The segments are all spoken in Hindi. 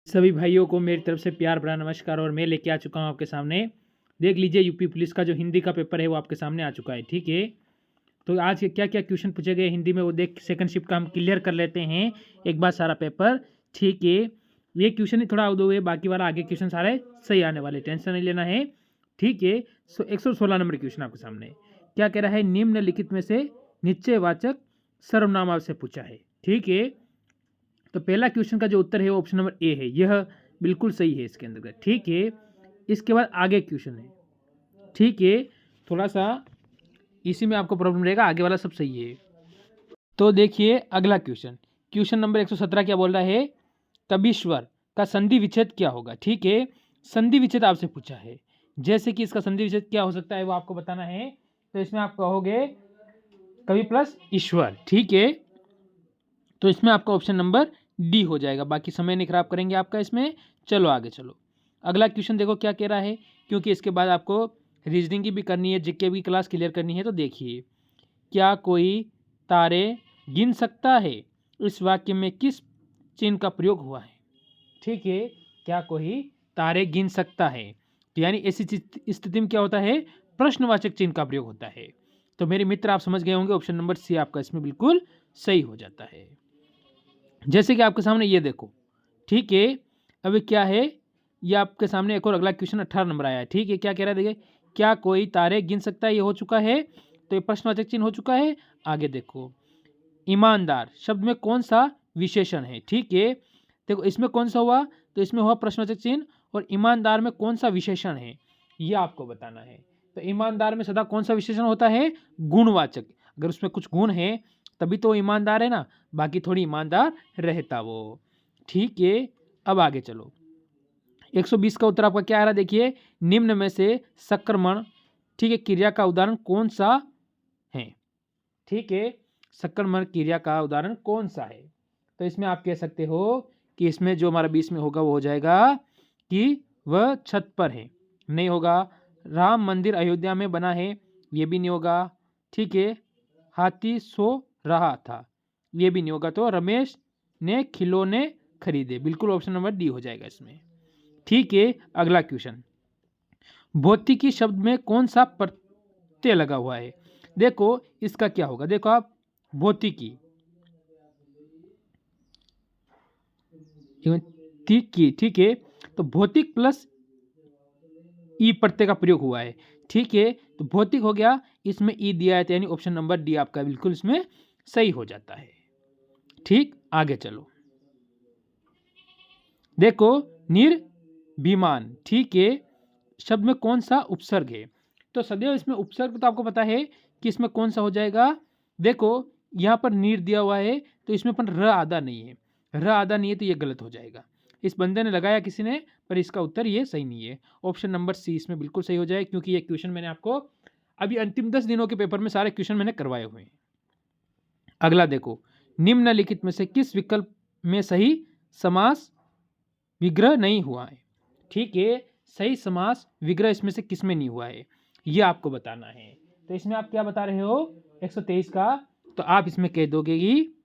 सभी भाइयों को मेरी तरफ से प्यार भरा नमस्कार। और मैं लेके आ चुका हूँ आपके सामने। देख लीजिए, यूपी पुलिस का जो हिंदी का पेपर है वो आपके सामने आ चुका है। ठीक है, तो आज के क्या क्या क्वेश्चन पूछे गए हिंदी में वो देख सेकंड शिफ्ट का हम क्लियर कर लेते हैं एक बार सारा पेपर। ठीक है, ये क्वेश्चन ही थोड़ा आउट हुए, बाकी वाला आगे क्वेश्चन सारे सही आने वाले, टेंशन नहीं लेना है। ठीक है, 116 नंबर क्वेश्चन आपके सामने क्या कह रहा है, निम्नलिखित में से निश्चयवाचक सर्वनाम आपसे पूछा है। ठीक है, तो पहला क्वेश्चन का जो उत्तर है वो ऑप्शन नंबर ए है, यह बिल्कुल सही है इसके अंदर। ठीक है, इसके बाद आगे क्वेश्चन है। ठीक है, थोड़ा सा इसी में आपको प्रॉब्लम रहेगा, आगे वाला सब सही है। तो देखिए अगला क्वेश्चन, क्वेश्चन नंबर 117 क्या बोल रहा है, तबीश्वर का संधि विच्छेद क्या होगा। ठीक है, संधि विच्छेद आपसे पूछा है, जैसे कि इसका संधि विच्छेद क्या हो सकता है वो आपको बताना है। तो इसमें आप कहोगे कवि प्लस ईश्वर। ठीक है, तो इसमें आपका ऑप्शन नंबर डी हो जाएगा, बाकी समय नहीं खराब करेंगे आपका इसमें। चलो आगे चलो, अगला क्वेश्चन देखो क्या कह रहा है, क्योंकि इसके बाद आपको रीजनिंग की भी करनी है, जीके की क्लास क्लियर करनी है। तो देखिए, क्या कोई तारे गिन सकता है, इस वाक्य में किस चिन्ह का प्रयोग हुआ है। ठीक है, क्या कोई तारे गिन सकता है, तो यानी ऐसी स्थिति में क्या होता है, प्रश्नवाचक चिन्ह का प्रयोग होता है। तो मेरे मित्र आप समझ गए होंगे, ऑप्शन नंबर सी आपका इसमें बिल्कुल सही हो जाता है। जैसे कि आपके सामने ये देखो। ठीक है, अभी क्या है, ये आपके सामने एक और अगला क्वेश्चन 18 नंबर आया है। ठीक है, क्या कह रहा है, देखिए, क्या कोई तारे गिन सकता है, ये हो चुका है, तो ये प्रश्नवाचक चिन्ह हो चुका है। आगे देखो, ईमानदार शब्द में कौन सा विशेषण है। ठीक है, देखो इसमें कौन सा हुआ, तो इसमें हुआ प्रश्नवाचक चिन्ह, और ईमानदार में कौन सा विशेषण है ये आपको बताना है। तो ईमानदार में सदा कौन सा विशेषण होता है, गुणवाचक। अगर उसमें कुछ गुण है तभी तो ईमानदार है ना, बाकी थोड़ी ईमानदार रहता वो। ठीक है, अब आगे चलो, 120 का उत्तर आपका क्या आ रहा है, देखिए, निम्न में से संक्रमण, ठीक है, क्रिया का उदाहरण कौन सा है। ठीक है, संक्रमण क्रिया का उदाहरण कौन सा है, तो इसमें आप कह सकते हो कि इसमें जो हमारा 20 में होगा वो हो जाएगा कि वह छत पर है, नहीं होगा। राम मंदिर अयोध्या में बना है, ये भी नहीं होगा। ठीक है, हाथी सो रहा था, ये भी नहीं होगा। तो रमेश ने खिलौने खरीदे, बिल्कुल ऑप्शन नंबर डी हो जाएगा इसमें। ठीक है, अगला क्वेश्चन, भौतिकी शब्द में कौन सा प्रत्यय लगा हुआ है। देखो इसका क्या होगा, देखो आप, भौतिकी, ठीक है, तो भौतिक प्लस ई प्रत्यय का प्रयोग हुआ है। ठीक है, तो भौतिक हो गया, इसमें ई दिया है, तो यानी ऑप्शन नंबर डी आपका बिल्कुल इसमें सही हो जाता है। ठीक, आगे चलो, देखो, निर्विमान, ठीक है, शब्द में कौन सा उपसर्ग है। तो सदैव इसमें उपसर्ग तो आपको पता है कि इसमें कौन सा हो जाएगा। देखो यहाँ पर नीर दिया हुआ है, तो इसमें पर र आधा नहीं है, र आधा नहीं है, तो ये गलत हो जाएगा। इस बंदे ने लगाया किसी ने, पर इसका उत्तर ये सही नहीं है। ऑप्शन नंबर सी इसमें बिल्कुल सही हो जाए, क्योंकि ये क्वेश्चन मैंने आपको अभी अंतिम 10 दिनों के पेपर में सारे क्वेश्चन मैंने करवाए हुए हैं। अगला देखो, निम्नलिखित में से किस विकल्प में सही समास विग्रह नहीं हुआ है। ठीक है, सही समास विग्रह इसमें से किस में नहीं हुआ है, ये आपको बताना है। तो इसमें आप क्या बता रहे हो, 123 का, तो आप इसमें कह दोगे कि,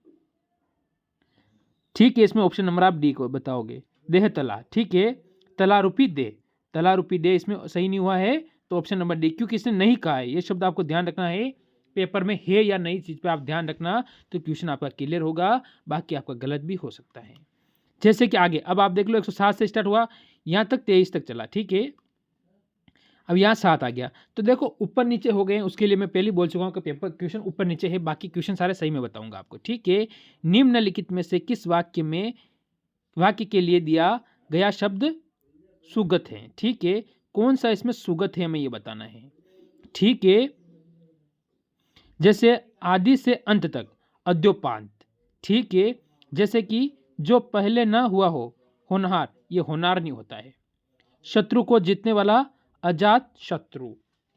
ठीक है, इसमें ऑप्शन नंबर आप डी को बताओगे, देह तला। ठीक है, तला रूपी दे, तला रूपी दे इसमें सही नहीं हुआ है, तो ऑप्शन नंबर डी, क्योंकि इसने नहीं कहा है। ये शब्द आपको ध्यान रखना है, पेपर में है या नहीं चीज पे आप ध्यान रखना, तो क्वेश्चन आपका क्लियर होगा, बाकी आपका गलत भी हो सकता है। जैसे कि आगे अब आप देख लो, 107 से स्टार्ट हुआ, यहाँ तक 23 तक चला। ठीक है, अब यहाँ 7 आ गया, तो देखो ऊपर नीचे हो गए, उसके लिए मैं पहले बोल चुका हूँ कि पेपर क्वेश्चन ऊपर नीचे है, बाकी क्वेश्चन सारे सही में बताऊंगा आपको। ठीक है, निम्नलिखित में से किस वाक्य के लिए दिया गया शब्द सुगत है। ठीक है, कौन सा इसमें सुगत है हमें ये बताना है। ठीक है, जैसे आदि से अंत तक अद्योपांत। ठीक है, जैसे कि जो पहले ना हुआ हो, होनहार, ये होनार नहीं होता है। शत्रु को जीतने वाला अजात शत्रु,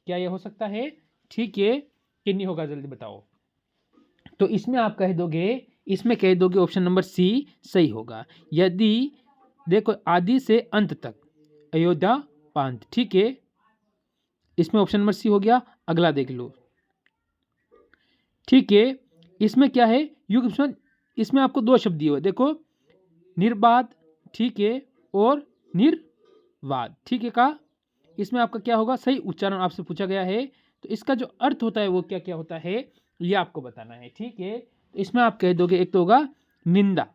क्या ये हो सकता है। ठीक है, कि नहीं होगा, जल्दी बताओ। तो इसमें आप कह दोगे, इसमें कह दोगे ऑप्शन नंबर सी सही होगा। यदि देखो आदि से अंत तक अयोध्या पांत, ठीक है, इसमें ऑप्शन नंबर सी हो गया। अगला देख लो, ठीक है, इसमें क्या है, युग, इसमें आपको 2 शब्द दिए हुए, देखो, निर्बाध, ठीक है, और निर्वाद। ठीक है कहा। इसमें आपका क्या होगा, सही उच्चारण आपसे पूछा गया है, तो इसका जो अर्थ होता है वो क्या क्या होता है ये आपको बताना है। ठीक है, तो इसमें आप कह दोगे एक तो होगा निंदा,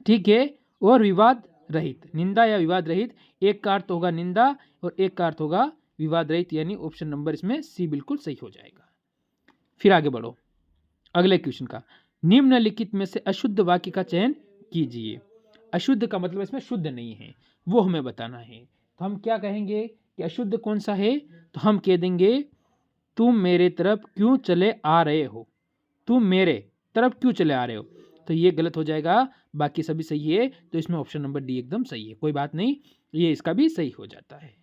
ठीक है, और विवाद रहित। निंदा या विवाद रहित, एक का अर्थ होगा निंदा और एक का अर्थ होगा विवाद रहित, यानी ऑप्शन नंबर इसमें सी बिल्कुल सही हो जाएगा। फिर आगे बढ़ो अगले क्वेश्चन का, निम्नलिखित में से अशुद्ध वाक्य का चयन कीजिए। अशुद्ध का मतलब इसमें शुद्ध नहीं है, वो हमें बताना है। तो हम क्या कहेंगे कि अशुद्ध कौन सा है, तो हम कह देंगे तुम मेरे तरफ क्यों चले आ रहे हो। तुम मेरे तरफ क्यों चले आ रहे हो, तो ये गलत हो जाएगा, बाकी सभी सही है, तो इसमें ऑप्शन नंबर डी एकदम सही है। कोई बात नहीं, ये इसका भी सही हो जाता है।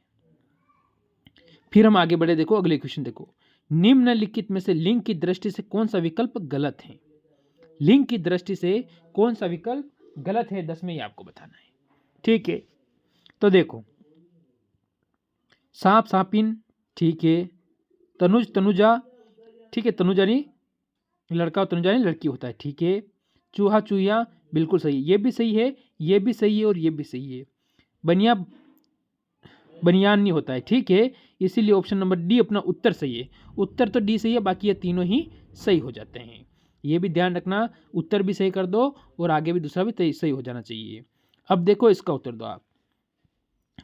फिर हम आगे बढ़े, देखो अगले क्वेश्चन देखो, निम्नलिखित में से लिंग की दृष्टि से कौन सा विकल्प गलत है। लिंग की दृष्टि से कौन सा विकल्प गलत है 10 में, ये आपको बताना है। ठीक है, तो देखो सांप सांपिन, ठीक है, तनुज तनुजा, ठीक है, तनुजा नहीं लड़का और तनुजा नहीं लड़की होता है। ठीक है, चूहा चूहिया, बिल्कुल सही, ये भी सही है, ये भी सही है और ये भी सही है। बनिया बनियान नहीं होता है। ठीक है, इसीलिए ऑप्शन नंबर डी अपना उत्तर सही है। उत्तर तो डी सही है, बाकी ये तीनों ही सही हो जाते हैं। ये भी ध्यान रखना, उत्तर भी सही कर दो और आगे भी दूसरा भी सही हो जाना चाहिए। अब देखो इसका उत्तर दो आप,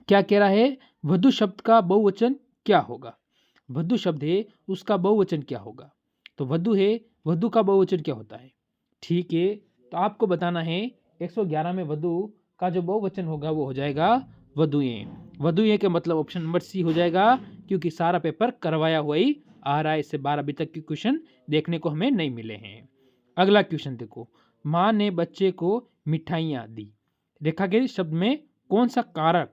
क्या कह रहा है, वधु शब्द का बहुवचन क्या होगा। वधु शब्द है, उसका बहुवचन क्या होगा, तो वधु है, वधु का बहुवचन क्या होता है। ठीक है, तो आपको बताना है 111 में वधु का जो बहुवचन होगा वो हो जाएगा वधुएं। वधुएं के मतलब ऑप्शन नंबर सी हो जाएगा, क्योंकि सारा पेपर करवाया हुआ ही आ रहा है, इससे 12 अभी तक के क्वेश्चन देखने को हमें नहीं मिले हैं। अगला क्वेश्चन देखो, माँ ने बच्चे को मिठाइयाँ दी। देखा गया शब्द में कौन सा कारक,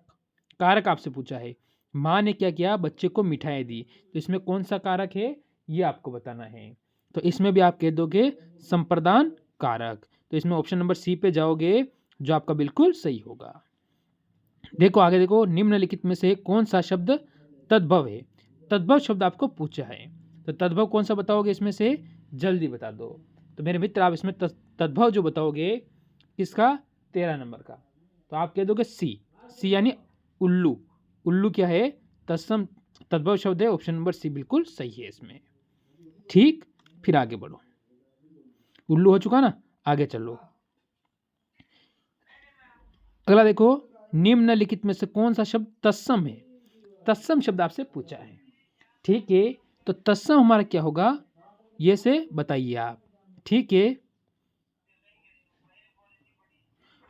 कारक आपसे पूछा है। माँ ने क्या किया, बच्चे को मिठाई दी, तो इसमें कौन सा कारक है ये आपको बताना है। तो इसमें भी आप कह दोगे संप्रदान कारक, तो इसमें ऑप्शन नंबर सी पे जाओगे, जो आपका बिल्कुल सही होगा। देखो आगे देखो, निम्नलिखित में से कौन सा शब्द तद्भव है। तद्भव शब्द आपको पूछा है, तो तद्भव कौन सा बताओगे इसमें से, जल्दी बता दो। तो मेरे मित्र आप इसमें तद्भव जो बताओगे किसका, 13 नंबर का, तो आप कह दोगे सी। सी यानी उल्लू। उल्लू क्या है, तत्सम तद्भव शब्द है, ऑप्शन नंबर सी बिल्कुल सही है इसमें। ठीक, फिर आगे बढ़ो, उल्लू हो चुका ना, आगे चलो। अगला देखो, निम्नलिखित में से कौन सा शब्द तत्सम है। तत्सम शब्द आपसे पूछा है। ठीक है, तो तत्सम हमारा क्या होगा ये से बताइए आप। ठीक है,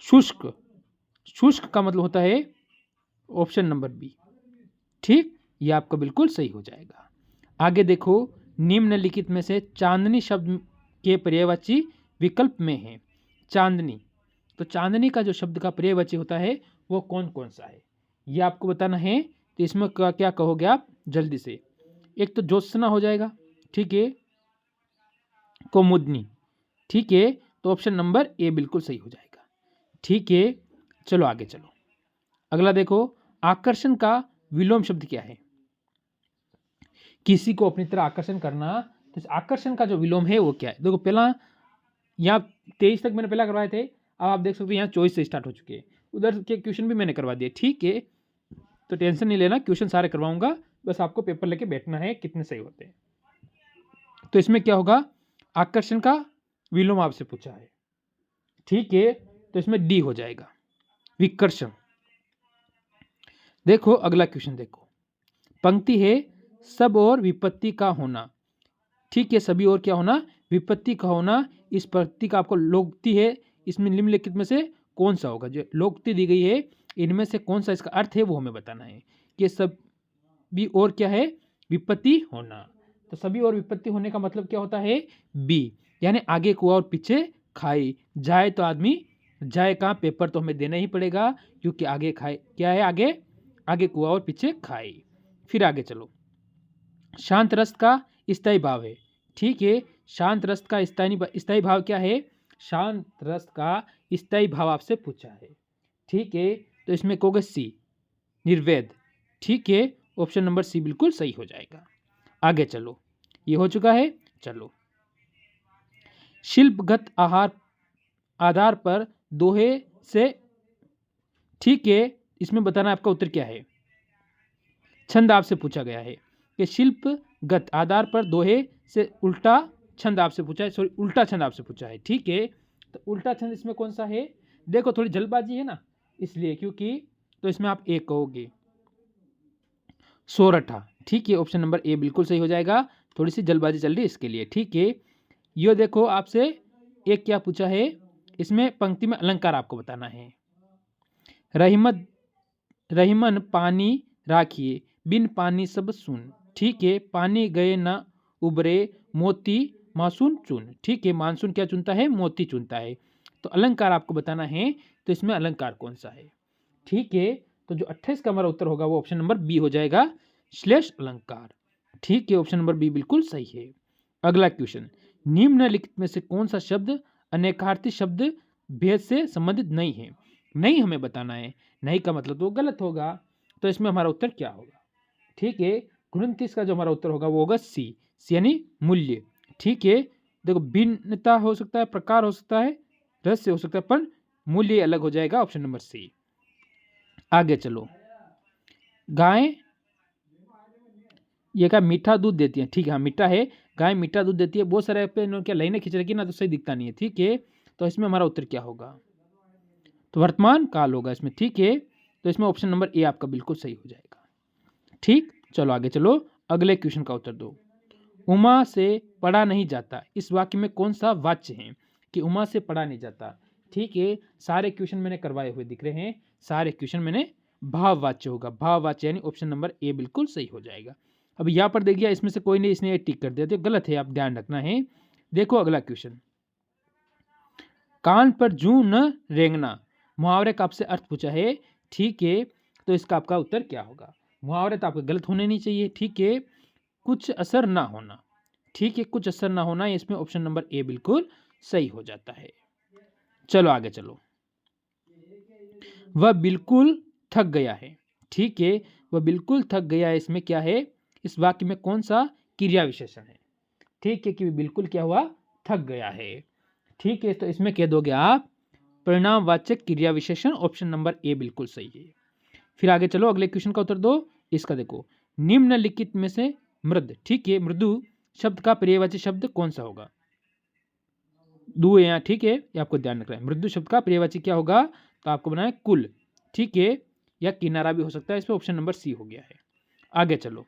शुष्क, शुष्क का मतलब होता है ऑप्शन नंबर बी। ठीक, ये आपका बिल्कुल सही हो जाएगा। आगे देखो, निम्नलिखित में से चांदनी शब्द के पर्यायवाची विकल्प में है। चांदनी, तो चांदनी का जो शब्द का पर्यायवाची होता है वो कौन कौन सा है ये आपको बताना है। तो इसमें क्या क्या कहोगे आप जल्दी से। एक तो ज्योत्सना हो जाएगा, ठीक है, कुमुदनी, ठीक है, तो ऑप्शन नंबर ए बिल्कुल सही हो जाएगा। ठीक है, चलो आगे चलो। अगला देखो, आकर्षण का विलोम शब्द क्या है। किसी को अपनी तरह आकर्षण करना, तो इस आकर्षण का जो विलोम है वो क्या है। देखो पहला यहाँ 23 तक मैंने पहला करवाए थे, अब आप देख सकते हो यहाँ 24 से स्टार्ट हो चुके हैं। उधर के क्वेश्चन भी मैंने करवा दिए। ठीक है, तो टेंशन नहीं लेना, क्वेश्चन सारे करवाऊंगा, बस आपको पेपर लेके बैठना है कितने सही होते हैं। तो इसमें क्या होगा, आकर्षण का विलोम आपसे पूछा है। ठीक है, तो इसमें डी हो जाएगा, विकर्षण। देखो अगला क्वेश्चन देखो, पंक्ति है सब और विपत्ति का होना। ठीक है, सभी और क्या होना, विपत्ति का होना। इस पंक्ति का आपको लोकोक्ति है, इसमें निम्नलिखित में से कौन सा होगा। जो लोकोक्ति दी गई है इनमें से कौन सा इसका अर्थ है वो हमें बताना है कि सभी और क्या है, विपत्ति होना। तो सभी और विपत्ति होने का मतलब क्या होता है, बी, यानी आगे कुआ और पीछे खाई। जाए तो आदमी जाए कहाँ, पेपर तो हमें देना ही पड़ेगा, क्योंकि आगे खाए क्या है, आगे आगे कुआ और पीछे खाई। फिर आगे चलो, शांत रस का स्थायी भाव है। ठीक है, शांत रस का स्थायी भाव क्या है, शांत रस का स्थायी भाव आपसे पूछा है। ठीक है, तो इसमें कहोगे सी, निर्वेद। ठीक है, ऑप्शन नंबर सी बिल्कुल सही हो जाएगा। आगे चलो, ये हो चुका है। चलो, शिल्पगत आधार पर दोहे से ठीक है, इसमें बताना आपका उत्तर क्या है। छंद आपसे पूछा गया है कि शिल्पगत आधार पर दोहे से उल्टा छंद आपसे पूछा है, सॉरी उल्टा छंद आपसे पूछा है। ठीक है, तो उल्टा छंद इसमें कौन सा है, देखो थोड़ी जल्दबाजी है ना इसलिए, क्योंकि तो इसमें आप एक कहोगे सोरठा। ठीक है, ऑप्शन नंबर ए बिल्कुल सही हो जाएगा, थोड़ी सी जल्दबाजी चल रही है इसके लिए। ठीक है, ये देखो आपसे एक क्या पूछा है, इसमें पंक्ति में अलंकार आपको बताना है। रहीमन पानी राखिए बिन पानी सब सुन। ठीक है, पानी गए न उबरे मोती मासून चुन। ठीक है, मानसून क्या चुनता है, मोती चुनता है। तो अलंकार आपको बताना है, तो इसमें अलंकार कौन सा है। ठीक है, तो जो 28 का हमारा उत्तर होगा वो ऑप्शन नंबर बी हो जाएगा, श्लेष अलंकार। ठीक है, ऑप्शन नंबर बी बिल्कुल सही है। अगला क्वेश्चन, निम्नलिखित में से कौन सा शब्द अनेकार्थी शब्द भेद से संबंधित नहीं है। नहीं हमें बताना है, नहीं का मतलब तो गलत होगा, तो इसमें हमारा उत्तर क्या होगा। ठीक है, 29 का जो हमारा उत्तर होगा वो होगा सी यानी मूल्य। ठीक है, देखो भिन्नता हो सकता है, प्रकार हो सकता है, रस हो सकता है, पर मूल्य अलग हो जाएगा, ऑप्शन नंबर सी। आगे चलो, गाय ये क्या मीठा दूध देती है। ठीक है, मीठा है, गाय मीठा दूध देती है। बहुत सारे पे क्या लाइनें खींच रखी ना, तो सही दिखता नहीं है। ठीक है, तो इसमें हमारा उत्तर क्या होगा, तो वर्तमान काल होगा इसमें। ठीक है, तो इसमें ऑप्शन नंबर ए आपका बिल्कुल सही हो जाएगा। ठीक, चलो आगे चलो, अगले क्वेश्चन का उत्तर दो। उमा से पढ़ा नहीं जाता, इस वाक्य में कौन सा वाच्य है कि उमा से पढ़ा नहीं जाता। ठीक है, सारे क्वेश्चन मैंने करवाए हुए दिख रहे हैं, सारे क्वेश्चन मैंने भाववाच्य होगा, भाववाच्य यानी ऑप्शन नंबर ए बिल्कुल सही हो जाएगा। अब यहाँ पर देखिए इसमें से कोई नहीं, इसने टिक कर दिया तो गलत है, आप ध्यान रखना है। देखो अगला क्वेश्चन, कान पर जू न रेंगना, मुहावरे का आपसे अर्थ पूछा है। ठीक है, तो इसका आपका उत्तर क्या होगा। मुहावरे तो आपके गलत होने नहीं चाहिए। ठीक है, कुछ असर ना होना। ठीक है, कुछ असर ना होना, इसमें ऑप्शन नंबर ए बिल्कुल सही हो जाता है। चलो आगे चलो, वह बिल्कुल थक गया है। ठीक है, वह बिल्कुल थक गया है, इसमें क्या है, इस वाक्य में कौन सा क्रिया विशेषण है। ठीक है, कि बिल्कुल क्या हुआ, थक गया है। ठीक है, तो इसमें कह दोगे आप परिणामवाचक क्रिया विशेषण, ऑप्शन नंबर ए बिल्कुल सही है। फिर आगे चलो, अगले क्वेश्चन का उत्तर दो। इसका देखो, निम्नलिखित में से मृद, ठीक है, मृदु शब्द का पर्यायवाची शब्द कौन सा होगा। दो यहाँ, ठीक है, ये आपको ध्यान रखना है। मृदु शब्द का पर्यायवाची क्या होगा, तो आपको बनाए कुल। ठीक है, या किनारा भी हो सकता है, इसमें ऑप्शन नंबर सी हो गया है। आगे चलो,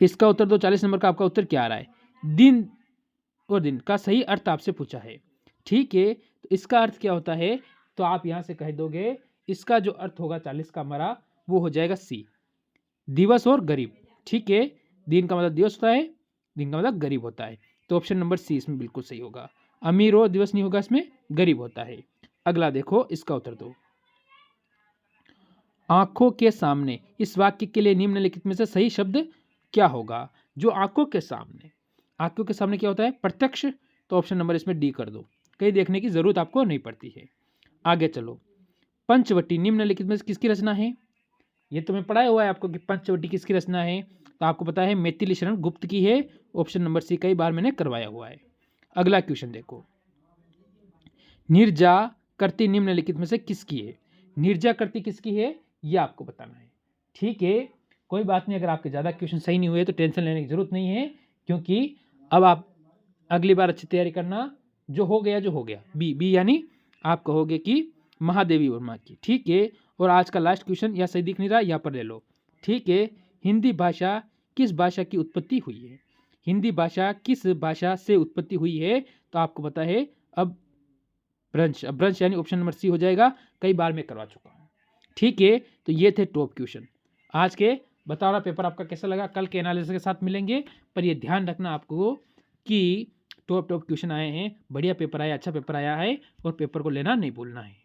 इसका उत्तर दो। 40 नंबर का आपका उत्तर क्या आ रहा है, दिन और दिन का सही अर्थ आपसे पूछा है। ठीक है, तो इसका अर्थ क्या होता है, तो आप यहां से कह दोगे इसका जो अर्थ होगा 40 का हमारा वो हो जाएगा सी, दिवस और गरीब। ठीक है, दिन का मतलब दिवस होता है, दिन का मतलब गरीब होता है, तो ऑप्शन नंबर सी इसमें बिल्कुल सही होगा। अमीर और दिवस नहीं होगा, इसमें गरीब होता है। अगला देखो, इसका उत्तर दो। आंखों के सामने, इस वाक्य के लिए निम्नलिखित में से सही शब्द क्या होगा। जो आंखों के सामने, आंखों के सामने क्या होता है, प्रत्यक्ष, तो ऑप्शन नंबर इसमें डी कर दो, कहीं देखने की जरूरत आपको नहीं पड़ती है। आगे चलो, पंचवटी निम्नलिखित में से किसकी रचना है। ये तुम्हें पढ़ाया हुआ है आपको कि पंचवटी किसकी रचना है, तो आपको पता है मैथिली शरण गुप्त की है, ऑप्शन नंबर सी कई बार मैंने करवाया हुआ है। अगला क्वेश्चन देखो, निर्जा करती निम्नलिखित में से किसकी है। निर्जा करती किसकी है, यह आपको बताना है। ठीक है, कोई बात नहीं, अगर आपके ज़्यादा क्वेश्चन सही नहीं हुए तो टेंशन लेने की जरूरत नहीं है, क्योंकि अब आप अगली बार अच्छी तैयारी करना, जो हो गया जो हो गया। बी यानी आप कहोगे कि महादेवी वर्मा की। ठीक है, और आज का लास्ट क्वेश्चन यह सही दिख नहीं रहा, यहाँ पर ले लो। ठीक है, हिंदी भाषा किस भाषा की उत्पत्ति हुई है। हिंदी भाषा किस भाषा से उत्पत्ति हुई है, तो आपको पता है अब ब्रंश यानी ऑप्शन नंबर सी हो जाएगा, कई बार मैं करवा चुका हूँ। ठीक है, तो ये थे टॉप क्वेश्चन आज के। बताओ ना पेपर आपका कैसा लगा, कल के एनालिसिस के साथ मिलेंगे, पर ये ध्यान रखना आपको कि टॉप क्वेश्चन आए हैं, बढ़िया पेपर आया, अच्छा पेपर आया है, और पेपर को लेना नहीं भूलना है।